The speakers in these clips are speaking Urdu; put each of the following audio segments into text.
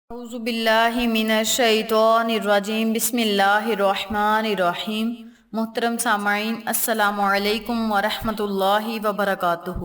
اعوذ باللہ من الشیطان الرجیم بسم اللہ الرحمن الرحیم۔ محترم سامعین، السلام علیکم ورحمۃ اللہ وبرکاتہ۔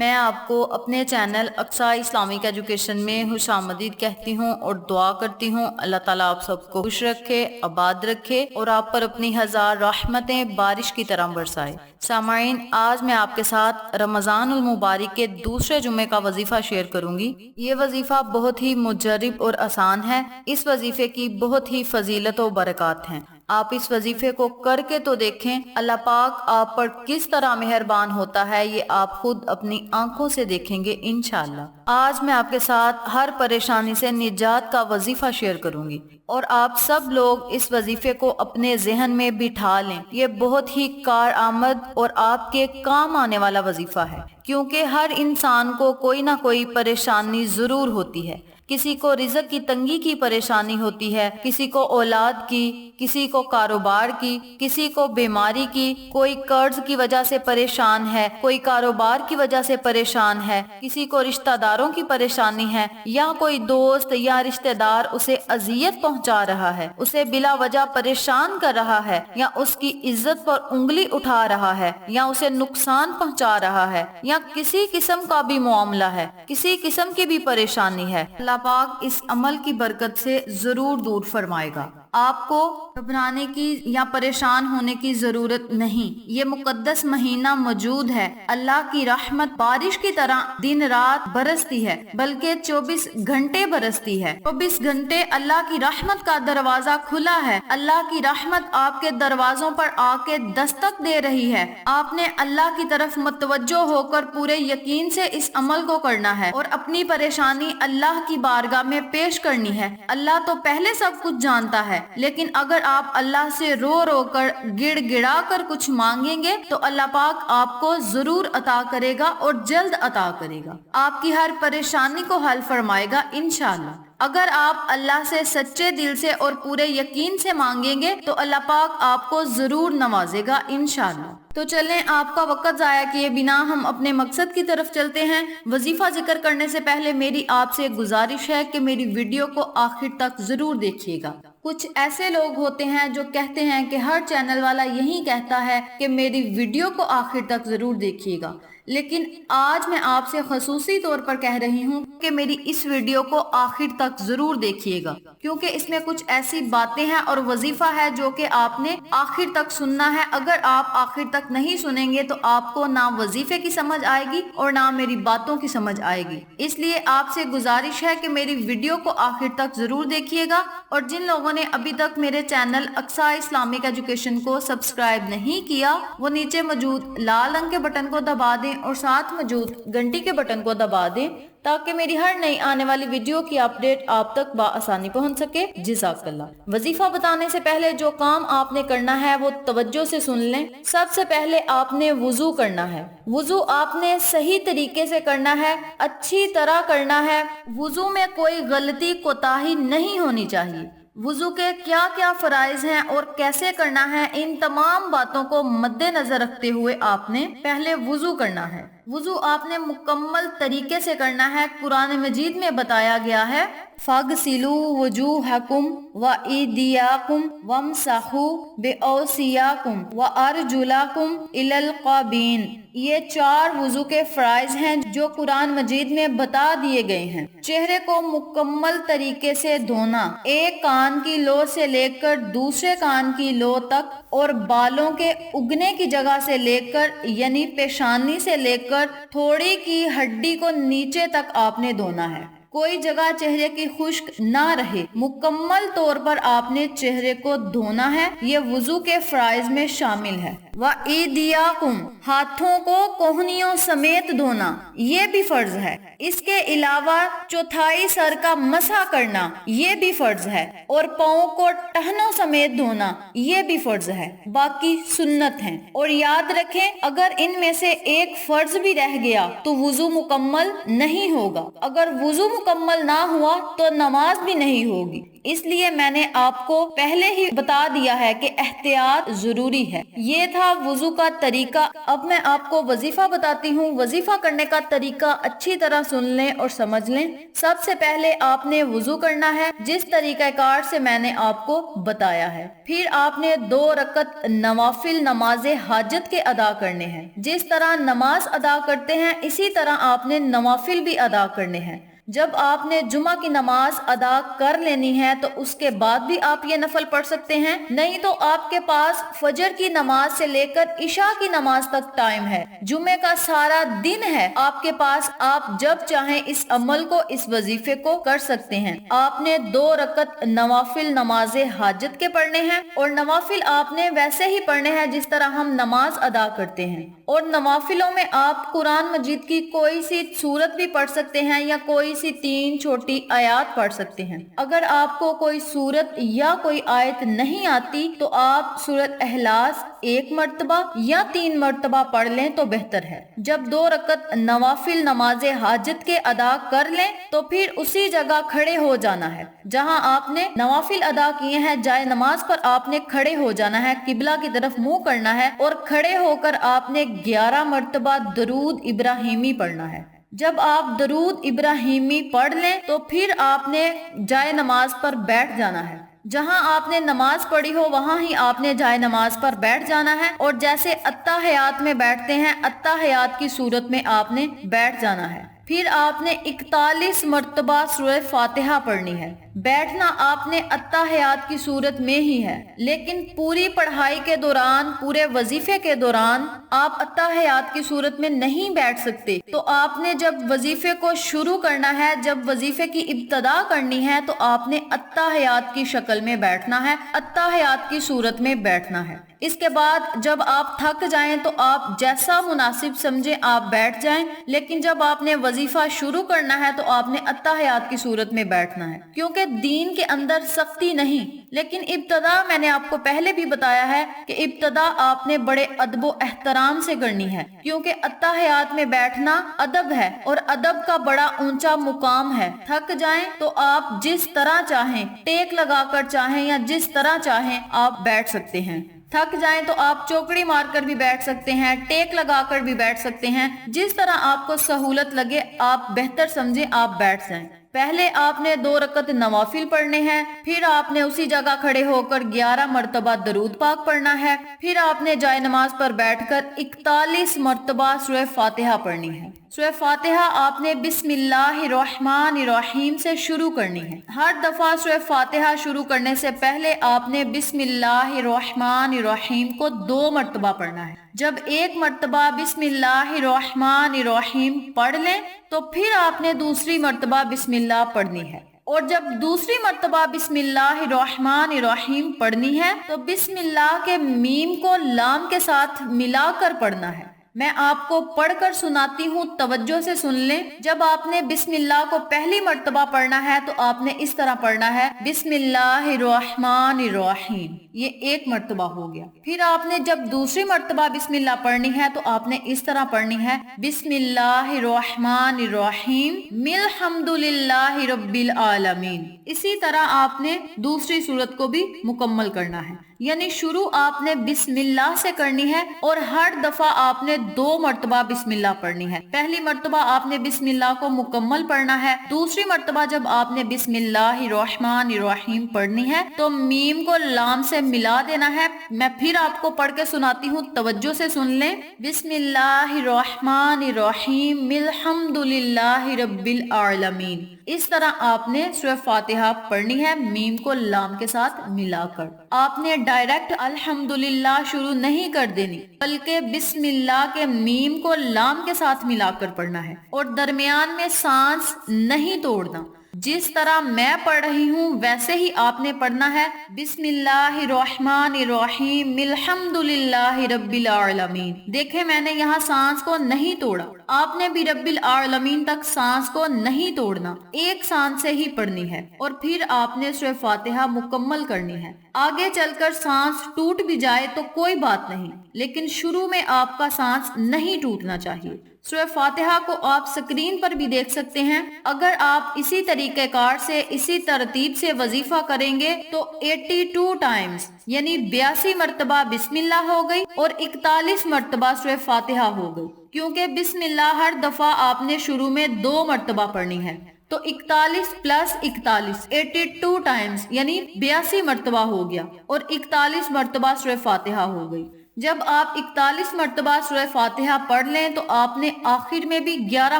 میں آپ کو اپنے چینل اقصیٰ اسلامک ایجوکیشن میں خوش آمدید کہتی ہوں اور دعا کرتی ہوں اللہ تعالیٰ آپ سب کو خوش رکھے، آباد رکھے اور آپ پر اپنی ہزار رحمتیں بارش کی طرح برسائے۔ سامعین، آج میں آپ کے ساتھ رمضان المبارک کے دوسرے جمعے کا وظیفہ شیئر کروں گی۔ یہ وظیفہ بہت ہی مجرب اور آسان ہے۔ اس وظیفے کی بہت ہی فضیلت و برکات ہیں۔ آپ اس وظیفے کو کر کے تو دیکھیں، اللہ پاک آپ پر کس طرح مہربان ہوتا ہے، یہ آپ خود اپنی آنکھوں سے دیکھیں گے انشاءاللہ۔ آج میں آپ کے ساتھ ہر پریشانی سے نجات کا وظیفہ شیئر کروں گی اور آپ سب لوگ اس وظیفے کو اپنے ذہن میں بٹھا لیں۔ یہ بہت ہی کارآمد اور آپ کے کام آنے والا وظیفہ ہے، کیونکہ ہر انسان کو کوئی نہ کوئی پریشانی ضرور ہوتی ہے۔ کسی کو رزق کی تنگی کی پریشانی ہوتی ہے، کسی کو اولاد کی، کسی کو کاروبار کی، کسی کو بیماری کی، کوئی قرض کی وجہ سے پریشان ہے، کوئی کاروبار کی وجہ سے پریشان ہے، کسی کو رشتہ داروں کی پریشانی ہے، یا کوئی دوست یا رشتہ دار اسے اذیت پہنچا رہا ہے، اسے بلا وجہ پریشان کر رہا ہے، یا اس کی عزت پر انگلی اٹھا رہا ہے، یا اسے نقصان پہنچا رہا ہے، یا کسی قسم کا بھی معاملہ ہے، کسی قسم کی بھی پریشانی ہے، اللہ پاک اس عمل کی برکت سے ضرور دور فرمائے گا۔ آپ کو گھبرانے کی یا پریشان ہونے کی ضرورت نہیں۔ یہ مقدس مہینہ موجود ہے، اللہ کی رحمت بارش کی طرح دن رات برستی ہے، بلکہ 24 گھنٹے برستی ہے۔ 24 گھنٹے اللہ کی رحمت کا دروازہ کھلا ہے۔ اللہ کی رحمت آپ کے دروازوں پر آ کے دستک دے رہی ہے۔ آپ نے اللہ کی طرف متوجہ ہو کر پورے یقین سے اس عمل کو کرنا ہے اور اپنی پریشانی اللہ کی بارگاہ میں پیش کرنی ہے۔ اللہ تو پہلے سب کچھ جانتا ہے، لیکن اگر آپ اللہ سے رو رو کر گڑ گڑا کر کچھ مانگیں گے تو اللہ پاک آپ کو ضرور عطا کرے گا اور جلد عطا کرے گا۔ آپ کی ہر پریشانی کو حل فرمائے گا انشاءاللہ۔ اگر آپ اللہ سے سچے دل سے اور پورے یقین سے مانگیں گے تو اللہ پاک آپ کو ضرور نوازے گا انشاءاللہ۔ تو چلیں، آپ کا وقت ضائع کیے بنا ہم اپنے مقصد کی طرف چلتے ہیں۔ وظیفہ ذکر کرنے سے پہلے میری آپ سے گزارش ہے کہ میری ویڈیو کو آخر تک ضرور دیکھیے گا۔ کچھ ایسے لوگ ہوتے ہیں جو کہتے ہیں کہ ہر چینل والا یہی کہتا ہے کہ میری ویڈیو کو آخر تک ضرور دیکھیے گا، لیکن آج میں آپ سے خصوصی طور پر کہہ رہی ہوں کہ میری اس ویڈیو کو آخر تک ضرور دیکھیے گا، کیونکہ اس میں کچھ ایسی باتیں ہیں اور وظیفہ ہے جو کہ آپ نے آخر تک سننا ہے۔ اگر آپ آخر تک نہیں سنیں گے تو آپ کو نہ وظیفے کی سمجھ آئے گی اور نہ میری باتوں کی سمجھ آئے گی۔ اس لیے آپ سے گزارش ہے کہ میری ویڈیو کو آخر تک ضرور دیکھیے گا، اور جن لوگوں نے ابھی تک میرے چینل اقصیٰ اسلامک ایجوکیشن کو سبسکرائب نہیں کیا، وہ نیچے موجود لال رنگ کے بٹن کو دبا دیں اور ساتھ موجود گھنٹی کے بٹن کو دبا دیں تاکہ میری ہر نئی آنے والی ویڈیو کی اپڈیٹ آپ تک بآسانی پہنچ سکے۔ جزاک اللہ۔ وظیفہ بتانے سے پہلے جو کام آپ نے کرنا ہے وہ توجہ سے سن لیں۔ سب سے پہلے آپ نے وضو کرنا ہے۔ وضو آپ نے صحیح طریقے سے کرنا ہے، اچھی طرح کرنا ہے۔ وضو میں کوئی غلطی کوتاہی نہیں ہونی چاہیے۔ وضو کے کیا کیا فرائض ہیں اور کیسے کرنا ہے، ان تمام باتوں کو مد نظر رکھتے ہوئے آپ نے پہلے وضو کرنا ہے۔ وضو آپ نے مکمل طریقے سے کرنا ہے۔ قرآن مجید میں بتایا گیا ہے فَاغْسِلُوا وُجُوهَكُمْ وَأَيْدِيَاكُمْ وَامْسَحُوا بِأَرْجُلِكُمْ وَأَرْجُلَكُمْ إِلَى الْقَعْبَيْنِ۔ یہ 4 وضو کے فرائض ہیں جو قرآن مجید میں بتا دیے گئے ہیں۔ چہرے کو مکمل طریقے سے دھونا، ایک کان کی لو سے لے کر دوسرے کان کی لو تک، اور بالوں کے اگنے کی جگہ سے لے کر یعنی پیشانی سے لے کر تھوڑی کی ہڈی کو نیچے تک آپ نے دھونا ہے۔ کوئی جگہ چہرے کی خشک نہ رہے، مکمل طور پر آپ نے چہرے کو دھونا ہے۔ یہ وضو کے فرائض میں شامل ہے۔ وَإِيدِيَاكُمْ، ہاتھوں کو کوہنیوں سمیت دھونا، یہ بھی فرض ہے۔ اس کے علاوہ چوتھائی سر کا مسح کرنا، یہ بھی فرض ہے، اور پاؤں کو ٹہنوں سمیت دھونا، یہ بھی فرض ہے۔ باقی سنت ہیں، اور یاد رکھیں اگر ان میں سے ایک فرض بھی رہ گیا تو وضو مکمل نہیں ہوگا۔ اگر وضو مکمل نہ ہوا تو نماز بھی نہیں ہوگی۔ اس لیے میں نے آپ کو پہلے ہی بتا دیا ہے کہ احتیاط ضروری ہے۔ یہ تھا وضو کا طریقہ۔ اب میں آپ کو وظیفہ بتاتی ہوں۔ وظیفہ کرنے کا طریقہ اچھی طرح سن لیں اور سمجھ لیں۔ سب سے پہلے آپ نے وضو کرنا ہے جس طریقہ کار سے میں نے آپ کو بتایا ہے۔ پھر آپ نے 2 رکعت نوافل نماز حاجت کے ادا کرنے ہیں۔ جس طرح نماز ادا کرتے ہیں اسی طرح آپ نے نوافل بھی ادا کرنے ہیں۔ جب آپ نے جمعہ کی نماز ادا کر لینی ہے تو اس کے بعد بھی آپ یہ نفل پڑھ سکتے ہیں، نہیں تو آپ کے پاس فجر کی نماز سے لے کر عشاء کی نماز تک ٹائم ہے، جمعے کا سارا دن ہے آپ کے پاس۔ آپ جب چاہیں اس عمل کو، اس وظیفے کو کر سکتے ہیں۔ آپ نے 2 رکعت نوافل نماز حاجت کے پڑھنے ہیں، اور نوافل آپ نے ویسے ہی پڑھنے ہیں جس طرح ہم نماز ادا کرتے ہیں۔ اور نوافلوں میں آپ قرآن مجید کی کوئی سی سورت بھی پڑھ سکتے ہیں یا کوئی سی 3 چھوٹی آیات پڑھ سکتے ہیں۔ اگر آپ کو کوئی سورت یا کوئی آیت نہیں آتی تو آپ سورت اخلاص 1 مرتبہ یا 3 مرتبہ پڑھ لیں تو بہتر ہے۔ جب 2 رکعت نوافل نماز حاجت کے ادا کر لیں تو پھر اسی جگہ کھڑے ہو جانا ہے جہاں آپ نے نوافل ادا کیے ہیں۔ جائے نماز پر آپ نے کھڑے ہو جانا ہے، قبلہ کی طرف منہ کرنا ہے، اور کھڑے ہو کر آپ نے 11 مرتبہ درود ابراہیمی پڑھنا ہے۔ جب آپ درود ابراہیمی پڑھ لیں تو پھر آپ نے جائے نماز پر بیٹھ جانا ہے۔ جہاں آپ نے نماز پڑھی ہو وہاں ہی آپ نے جائے نماز پر بیٹھ جانا ہے، اور جیسے اتحیات میں بیٹھتے ہیں اتحیات کی صورت میں آپ نے بیٹھ جانا ہے۔ پھر آپ نے 41 مرتبہ سورہ فاتحہ پڑھنی ہے۔ بیٹھنا آپ نے اتحیات کی صورت میں ہی ہے، لیکن پوری پڑھائی کے دوران، پورے وظیفے کے دوران آپ اتحیات کی صورت میں نہیں بیٹھ سکتے۔ تو آپ نے جب وظیفے کو شروع کرنا ہے، جب وظیفے کی ابتدا کرنی ہے تو آپ نے اتحیات کی شکل میں بیٹھنا ہے، اتحیات کی صورت میں بیٹھنا ہے۔ اس کے بعد جب آپ تھک جائیں تو آپ جیسا مناسب سمجھیں آپ بیٹھ جائیں، لیکن جب آپ نے وظیفہ شروع کرنا ہے تو آپ نے اتحیات کی صورت میں بیٹھنا ہے، کیونکہ دین کے اندر سختی نہیں، لیکن ابتدا میں نے آپ کو پہلے بھی بتایا ہے کہ ابتدا آپ نے بڑے ادب و احترام سے کرنی ہے، کیونکہ اتحیات میں بیٹھنا ادب ہے اور ادب کا بڑا اونچا مقام ہے۔ تھک جائیں تو آپ جس طرح چاہیں، ٹیک لگا کر چاہیں یا جس طرح چاہیں آپ بیٹھ سکتے ہیں۔ تھک جائیں تو آپ چوکڑی مار کر بھی بیٹھ سکتے ہیں، ٹیک لگا کر بھی بیٹھ سکتے ہیں، جس طرح آپ کو سہولت لگے آپ بہتر سمجھیں آپ بیٹھ جائیں۔ پہلے آپ نے 2 رکعت نوافل پڑھنے ہیں، پھر آپ نے اسی جگہ کھڑے ہو کر 11 مرتبہ درود پاک پڑھنا ہے، پھر آپ نے جائے نماز پر بیٹھ کر 41 مرتبہ سورہ فاتحہ پڑھنی ہے۔ سورہ فاتحہ آپ نے بسم اللہ الرحمن الرحیم سے شروع کرنی ہے۔ ہر دفعہ سورہ فاتحہ شروع کرنے سے پہلے آپ نے بسم اللہ الرحمن الرحیم کو 2 مرتبہ پڑھنا ہے۔ جب 1 مرتبہ بسم اللہ الرحمن الرحیم پڑھ لیں تو پھر آپ نے دوسری مرتبہ بسم اللہ پڑھنی ہے، اور جب دوسری مرتبہ بسم اللہ الرحمن الرحیم پڑھنی ہے تو بسم اللہ کے میم کو لام کے ساتھ ملا کر پڑھنا ہے۔ میں آپ کو پڑھ کر سناتی ہوں، توجہ سے سن لیں۔ جب آپ نے بسم اللہ کو پہلی مرتبہ پڑھنا ہے تو آپ نے اس طرح پڑھنا ہے، بسم اللہ الرحمن الرحیم، یہ 1 مرتبہ ہو گیا۔ پھر آپ نے جب دوسری مرتبہ بسم اللہ پڑھنی ہے تو آپ نے اس طرح پڑھنی ہے، بسم اللہ الرحمن الرحیم الحمد للہ رب العالمین۔ اسی طرح آپ نے دوسری صورت کو بھی مکمل کرنا ہے، یعنی شروع آپ نے بسم اللہ سے کرنی ہے، اور ہر دفعہ آپ نے 2 مرتبہ بسم اللہ پڑھنی ہے۔ پہلی مرتبہ آپ نے بسم اللہ کو مکمل پڑھنا ہے، دوسری مرتبہ جب آپ نے بسم اللہ الرحمن الرحیم پڑھنی ہے تو میم کو لام سے ملا دینا ہے۔ میں پھر آپ کو پڑھ کے سناتی ہوں، توجہ سے سن لیں، بسم اللہ الرحمن الرحیم الحمد للہ رب العالمین۔ اس طرح آپ نے سورہ فاتحہ پڑھنی ہے میم کو لام کے ساتھ ملا کر۔ آپ نے ڈائریکٹ الحمدللہ شروع نہیں کر دینی، بلکہ بسم اللہ کے میم کو لام کے ساتھ ملا کر پڑھنا ہے، اور درمیان میں سانس نہیں توڑنا۔ جس طرح میں پڑھ رہی ہوں ویسے ہی آپ نے پڑھنا ہے، بسم اللہ الرحمن الرحیم الحمد للہ رب العالمین۔ دیکھیں میں نے یہاں سانس کو نہیں توڑا، آپ نے بھی رب العالمین تک سانس کو نہیں توڑنا، ایک سانس سے ہی پڑھنی ہے، اور پھر آپ نے سورہ فاتحہ مکمل کرنی ہے۔ آگے چل کر سانس ٹوٹ بھی جائے تو کوئی بات نہیں، لیکن شروع میں آپ کا سانس نہیں ٹوٹنا چاہیے۔ سورہ فاتحہ کو آپ سکرین پر بھی دیکھ سکتے ہیں۔ اگر آپ اسی طریقہ کار سے اسی ترتیب سے وظیفہ کریں گے تو 82 ٹائمز یعنی 82 مرتبہ بسم اللہ ہو گئی اور 41 مرتبہ سورہ فاتحہ ہو گئی، کیونکہ بسم اللہ ہر دفعہ آپ نے شروع میں 2 مرتبہ پڑھنی ہے، تو 41 پلس 41 82 ٹائمز یعنی 82 مرتبہ ہو گیا اور 41 مرتبہ سورہ فاتحہ ہو گئی۔ جب آپ 41 مرتبہ سورہ فاتحہ پڑھ لیں تو آپ نے آخر میں بھی 11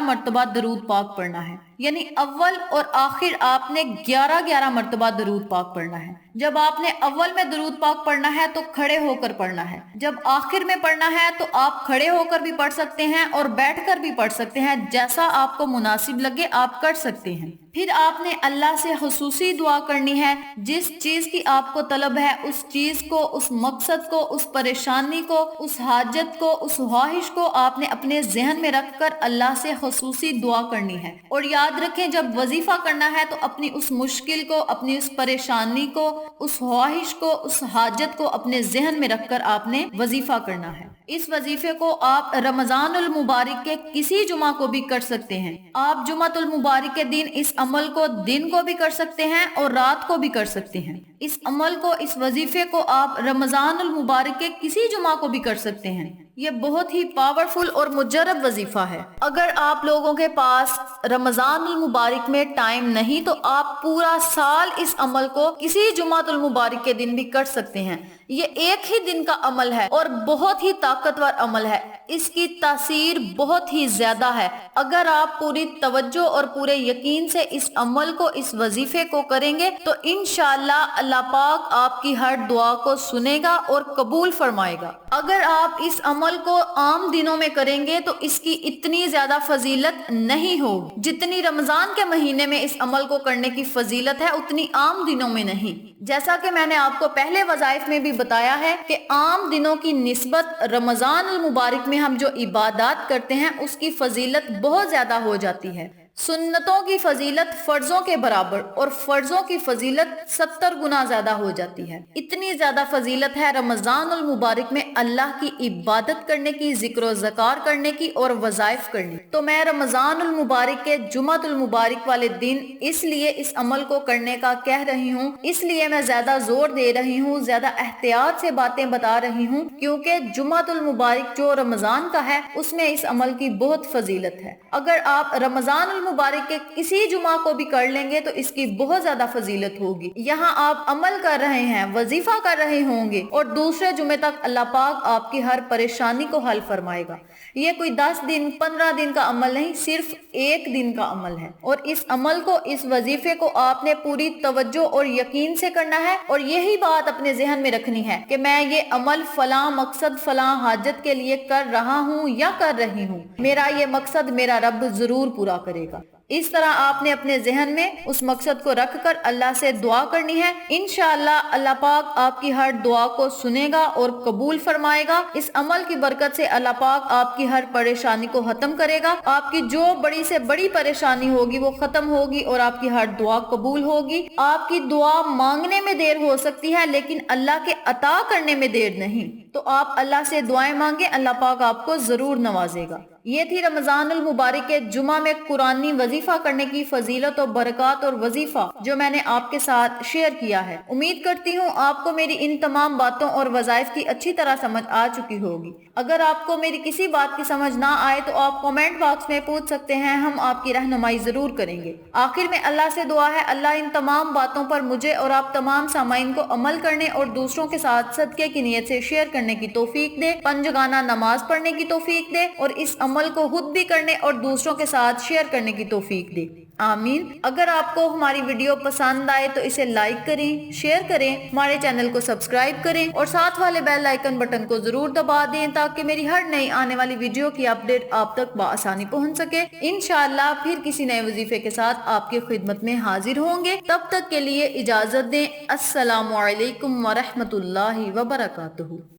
مرتبہ درود پاک پڑھنا ہے، یعنی اول اور آخر آپ نے 11 مرتبہ درود پاک پڑھنا ہے۔ جب آپ نے اول میں درود پاک پڑھنا ہے تو کھڑے ہو کر پڑھنا ہے، جب آخر میں پڑھنا ہے تو آپ کھڑے ہو کر بھی پڑھ سکتے ہیں اور بیٹھ کر بھی پڑھ سکتے ہیں، جیسا آپ کو مناسب لگے آپ کر سکتے ہیں۔ پھر آپ نے اللہ سے خصوصی دعا کرنی ہے، جس چیز کی آپ کو طلب ہے اس چیز کو، اس مقصد کو، اس پریشانی کو، اس حاجت کو، اس خواہش کو آپ نے اپنے ذہن میں رکھ کر اللہ سے خصوصی دعا کرنی ہے۔ اور یاد رکھیں جب وظیفہ کرنا ہے تو اپنی اس مشکل کو، اپنی اس پریشانی کو، اس خواہش کو، اس حاجت کو اپنے ذہن میں رکھ کر آپ نے وظیفہ کرنا ہے۔ اس وظیفے کو آپ رمضان المبارک کے کسی جمعہ کو بھی کر سکتے ہیں۔ آپ جمعۃ المبارک کے دن اس عمل کو دن کو بھی کر سکتے ہیں اور رات کو بھی کر سکتے ہیں۔ اس عمل کو، اس وظیفے کو آپ رمضان المبارک کے کسی جمعہ کو بھی کر سکتے ہیں۔ یہ بہت ہی پاورفل اور مجرب وظیفہ ہے۔ اگر آپ لوگوں کے پاس رمضان المبارک میں ٹائم نہیں تو آپ پورا سال اس عمل کو کسی جمعۃ المبارک کے دن بھی کر سکتے ہیں۔ یہ ایک ہی دن کا عمل ہے اور بہت ہی طاقتور عمل ہے، اس کی تاثیر بہت ہی زیادہ ہے۔ اگر آپ پوری توجہ اور پورے یقین سے اس عمل کو، اس وظیفے کو کریں گے تو انشاءاللہ اللہ پاک آپ کی ہر دعا کو سنے گا اور قبول فرمائے گا۔ اگر آپ اس عمل کو عام دنوں میں کریں گے تو اس کی اتنی زیادہ فضیلت نہیں ہوگی، جتنی رمضان کے مہینے میں اس عمل کو کرنے کی فضیلت ہے اتنی عام دنوں میں نہیں۔ جیسا کہ میں نے آپ کو پہلے وظائف میں بھی بتایا ہے کہ عام دنوں کی نسبت رمضان المبارک میں ہم جو عبادات کرتے ہیں اس کی فضیلت بہت زیادہ ہو جاتی ہے۔ سنتوں کی فضیلت فرضوں کے برابر اور فرضوں کی فضیلت 70 گنا زیادہ ہو جاتی ہے۔ اتنی زیادہ فضیلت ہے رمضان المبارک میں اللہ کی عبادت کرنے کی، ذکر و ذکار کرنے کی اور وظائف کرنے۔ تو میں رمضان المبارک کے جمعۃ المبارک والے دن اس لیے اس عمل کو کرنے کا کہہ رہی ہوں، اس لیے میں زیادہ زور دے رہی ہوں، زیادہ احتیاط سے باتیں بتا رہی ہوں، کیونکہ جمعۃ المبارک جو رمضان کا ہے اس میں اس عمل کی بہت فضیلت ہے۔ اگر آپ رمضان المبارک کے کسی جمعہ کو بھی کر لیں گے تو اس کی بہت زیادہ فضیلت ہوگی۔ یہاں آپ عمل کر رہے ہیں، وظیفہ کر رہے ہوں گے اور دوسرے جمعے تک اللہ پاک آپ کی ہر پریشانی کو حل فرمائے گا۔ یہ کوئی 10 دن 15 دن کا عمل نہیں، صرف ایک دن کا عمل ہے، اور اس عمل کو، اس وظیفے کو آپ نے پوری توجہ اور یقین سے کرنا ہے اور یہی بات اپنے ذہن میں رکھنی ہے کہ میں یہ عمل فلاں مقصد، فلاں حاجت کے لیے کر رہا ہوں یا کر رہی ہوں، میرا یہ مقصد میرا رب ضرور پورا کرے گا۔ اس طرح آپ نے اپنے ذہن میں اس مقصد کو رکھ کر اللہ سے دعا کرنی ہے۔ انشاءاللہ اللہ پاک آپ کی ہر دعا کو سنے گا اور قبول فرمائے گا۔ اس عمل کی برکت سے اللہ پاک آپ کی ہر پریشانی کو ختم کرے گا۔ آپ کی جو بڑی سے بڑی پریشانی ہوگی وہ ختم ہوگی اور آپ کی ہر دعا قبول ہوگی۔ آپ کی دعا مانگنے میں دیر ہو سکتی ہے لیکن اللہ کے عطا کرنے میں دیر نہیں، تو آپ اللہ سے دعائیں مانگیں، اللہ پاک آپ کو ضرور نوازے گا۔ یہ تھی رمضان المبارک کے جمعہ میں قرآنی وظیفہ کرنے کی فضیلت و برکات اور وظیفہ جو میں نے آپ کے ساتھ شیئر کیا ہے۔ امید کرتی ہوں آپ کو میری ان تمام باتوں اور وظائف کی اچھی طرح سمجھ آ چکی ہوگی۔ اگر آپ کو میری کسی بات کی سمجھ نہ آئے تو آپ کمنٹ باکس میں پوچھ سکتے ہیں، ہم آپ کی رہنمائی ضرور کریں گے۔ آخر میں اللہ سے دعا ہے اللہ ان تمام باتوں پر مجھے اور آپ تمام سامعین کو عمل کرنے اور دوسروں کے ساتھ صدقے کی نیت سے شیئر کرنے کی توفیق دے، پنجگانہ نماز پڑھنے کی توفیق دے اور اس عمل کو خود بھی کرنے اور دوسروں کے ساتھ شیئر کرنے کی توفیق دے، آمین۔ اگر آپ کو ہماری ویڈیو پسند آئے تو اسے لائک کریں، شیئر کریں، ہمارے چینل کو سبسکرائب کریں اور ساتھ والے بیل آئیکن بٹن کو ضرور دبا دیں تاکہ میری ہر نئی آنے والی ویڈیو کی اپڈیٹ آپ تک بآسانی پہنچ سکے۔ انشاءاللہ پھر کسی نئے وظیفے کے ساتھ آپ کی خدمت میں حاضر ہوں گے، تب تک کے لیے اجازت دیں۔ السلام علیکم ورحمۃ اللہ وبرکاتہ۔